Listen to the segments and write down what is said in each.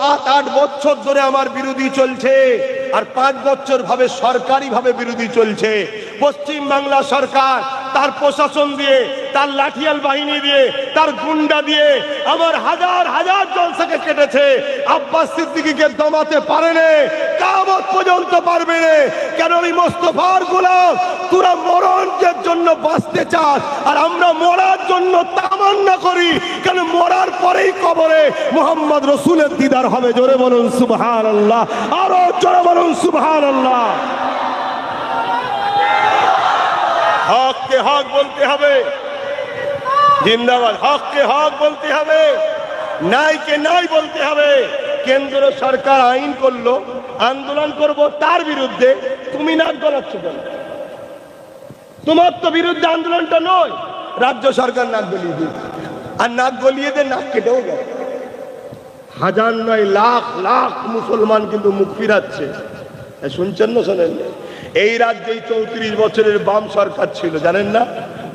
7-8 বছর ধরে আমার বিরোধী চলছে, আর 5 বছর ভাবে সরকারি ভাবে বিরোধী চলছে। পশ্চিম বাংলা সরকার তার প্রশাসন দিয়ে, তার লাঠিয়াল বাহিনী দিয়ে, তার গুন্ডা দিয়ে আমার হাজার হাজার জলসাকে কেটেছে। আব্বাস সিদ্দিকীকে দমাতে পারেনি, কিয়ামত পর্যন্ত পারবে না। কেন? ওই মোস্তফার গোলাম। তোরা মরণের জন্য বাঁচতে চাস, আর আমরা মরার জন্য তামান্না করি। কেন? মরার পরেই কবরে মুহাম্মদ রাসূলের দিদার হবে। জোরে বলুন সুবহানাল্লাহ, আরো জোরে বলুন সুবহানাল্লাহ। হককে হক বলতে হবে, জিন্দাবাদ। হককে হক বলতে হবে, নাইকে নাই বলতে হবে। কেন্দ্র সরকার আইন করলো, আন্দোলন করব তার বিরুদ্ধে, তুমি নাক গলাচ্ছ কেন? তোমার তো বিরুদ্ধে আন্দোলনটা নয়, রাজ্য সরকার নাক গলিয়ে দিয়েছে। আর নাক গলিয়ে দিয়ে নাক কেটেও গেল। হাজার নয় লাখ লাখ মুসলমান কিন্তু মুখ ফিরাচ্ছে। শুনছেন না? শোনেন? এই রাজ্যে 34 বছরের বাম সরকার ছিল, জানেন না?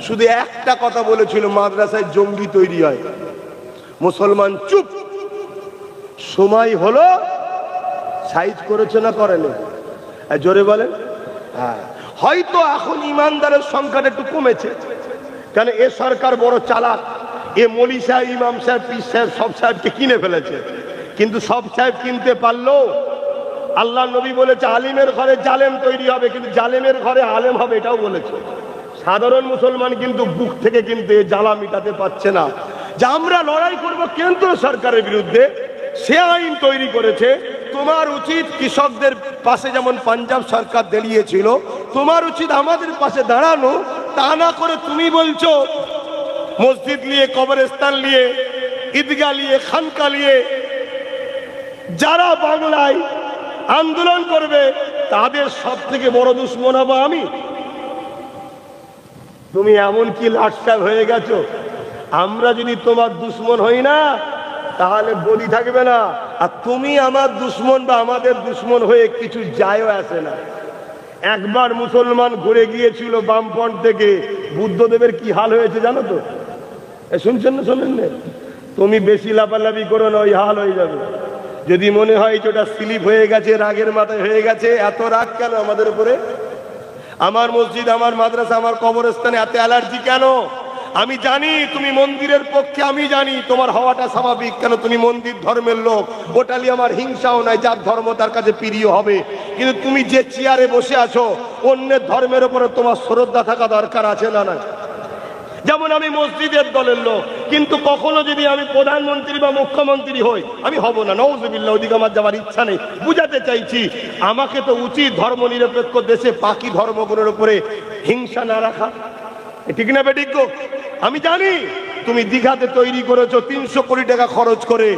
শুধু একটা কথা বলেছিল, মাদ্রাসায় জঙ্গি তৈরি হয়। মুসলমান চুপ। সময় হলো, সাইজ করেছে না করেনি? জোরে বলেন। হ্যাঁ, হয়তো এখন ইমানদারের সংখ্যাটা একটু কমেছে, কেন এ সরকার বড় চালাক। এ মলি সাহেব, ইমাম সাহেব, পীর সাহেব সব সাহেবকে কিনে ফেলেছে। কিন্তু সব সাহেব কিনতে পারলো? আল্লাহ নবী বলেছে আলিমের ঘরে জালেম তৈরি হবে, কিন্তু জালেমের ঘরে আলেম হবে, এটাও বলেছে। সাধারণ মুসলমান কিন্তু বুক থেকে কিন্তু জ্বালা মিটাতে পারছে না। যে আমরা লড়াই করব কেন্দ্র সরকারের বিরুদ্ধে, সে আইন তৈরি করেছে। তোমার উচিত কৃষকদের পাশে যেমন পাঞ্জাব সরকার দাঁড়িয়েছিল, তোমার উচিত আমাদের পাশে দাঁড়ানো। তা না করে তুমি বলছো মসজিদ নিয়ে, কবরস্থান নিয়ে, ঈদগাহ নিয়ে, খানকা নিয়ে যারা বাংলায় আন্দোলন করবে তাদের সব থেকে বড় দুশ্মন হবো আমি। তুমি এমন কি লাটসাপ হয়ে গেছো, আমরা যদি তোমার দুশ্মন হই না তাহলে বলি থাকবে না। আর তুমি আমার দুশ্মন বা আমাদের দুশ্মন হয়ে কিছু যায়ও আসে না। একবার মুসলমান ঘুরে গিয়েছিল বামপন্থ থেকে, বুদ্ধদেবের কি হাল হয়েছে জানো তো? শুনছেন না? শোনেন না? তুমি বেশি লাফালাফি করো না, ওই হাল হয়ে যাবে। যদি মনে হয় যেটা স্লিপ হয়ে গেছে, রাগের মাথায় হয়ে গেছে, এত রাগ কেন আমাদের উপরে? আমার মসজিদ, আমার মাদ্রাসা, আমার কবরস্থানে এত অ্যালার্জি কেন? আমি জানি তুমি মন্দিরের পক্ষে, আমি জানি তোমার হওয়াটা স্বাভাবিক। কেন? তুমি মন্দির ধর্মের লোক। ওটালি আমার হিংসাও নাই, যার ধর্ম তার কাছে প্রিয় হবে। কিন্তু তুমি যে চেয়ারে বসে আছো, অন্যের ধর্মের উপরে তোমার শ্রদ্ধা থাকা দরকার আছে না? না, যেমন আমি মসজিদের দলের লোক, কিন্তু কখনো যদি আমি প্রধানমন্ত্রী বা মুখ্যমন্ত্রী হই, আমি হব না, নাউজুবিল্লাহ, ওদিকে আমার যাওয়ার ইচ্ছা নেই। বুঝাতে চাইছি, আমাকে তো উচিত ধর্ম নিরপেক্ষ দেশে বাকি ধর্মগুলোর উপরে হিংসা না রাখা। ঠিক না বেঠিক? আমি জানি তুমি দীঘাতে তৈরি করেছো 300 কোটি টাকা খরচ করে।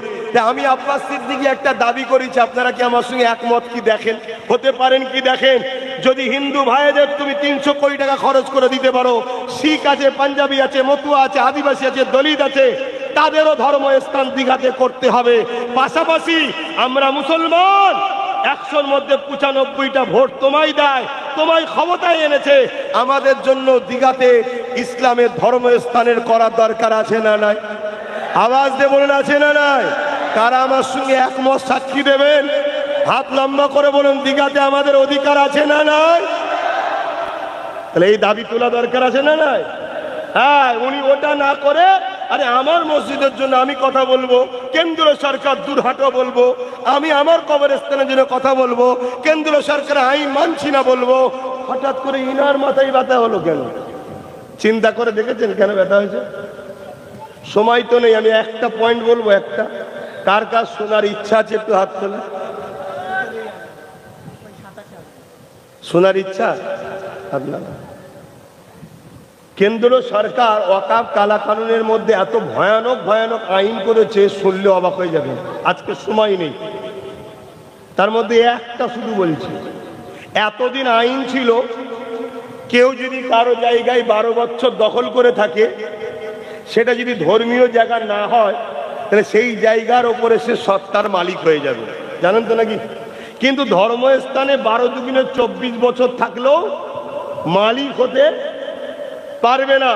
আমি আব্বাস সিদ্দিকী একটা দাবি করেছি, আপনারা কি আমার সঙ্গে একমত? কি দেখেন, হতে পারেন কি দেখেন? যদি হিন্দু ভাইদের তুমি 300 কোটি টাকা খরচ করে দিতে পারো, শিখ আছে, পাঞ্জাবি আছে, মতুয়া আছে, আদিবাসী আছে, দলিত আছে, তাদেরও ধর্মস্থান দীঘাতে করতে হবে। পাশাপাশি আমরা মুসলমান, 100-র মধ্যে 95টা ভোট তোমায় দেয়, তোমায় ক্ষমতায় এনেছে। আমাদের জন্য দীঘাতে ইসলামের ধর্মস্থানের করার দরকার আছে না নাই? আওয়াজ দিয়ে বলুন, আছে না নাই? কারা আমার সঙ্গে একমত সাক্ষী দেবেন? হাত লম্বা করে বলুন, দীঘাতে আমাদের অধিকার আছে না নাই? তাহলে এই দাবি তোলা দরকার আছে না নাই? হ্যাঁ, উনি ওটা না করে, আরে আমার মসজিদের জন্য আমি কথা বলবো, কেন্দ্র সরকার দুর্হাটো বলবো, আমি আমার কবরস্থানের জন্য কথা বলবো, কেন্দ্র সরকার আইন মানছি না বলবো। হঠাৎ করে ইনার মাথায় ব্যথা হলো কেন? চিন্তা করে দেখেছেন কেন ব্যথা হয়েছে? সময় তো নেই, আমি একটা পয়েন্ট বলবো। একটা, কার কার শোনার ইচ্ছা আছে একটু হাত তোলে। শোনার ইচ্ছা? আপনার কেন্দ্র সরকার ওয়াকফ কালা কানুনের মধ্যে এত ভয়ানক ভয়ানক আইন করেছে, শুনলে অবাক হয়ে যাবেন। আজকে সময় নেই, তার মধ্যে একটা শুধু বলছি। এতদিন আইন ছিল, কেউ যদি কারো জায়গায় 12 বছর দখল করে থাকে, সেটা যদি ধর্মীয় জায়গা না হয়, তাহলে সেই জায়গার ওপরে সে সত্তার মালিক হয়ে যাবে, জানেন তো নাকি? কিন্তু ধর্মস্থানে 12 × 24 বছর থাকলেও মালিক হতে পারবে না।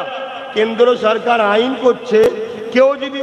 কেন্দ্র সরকার আইন করছে, কেউ যদি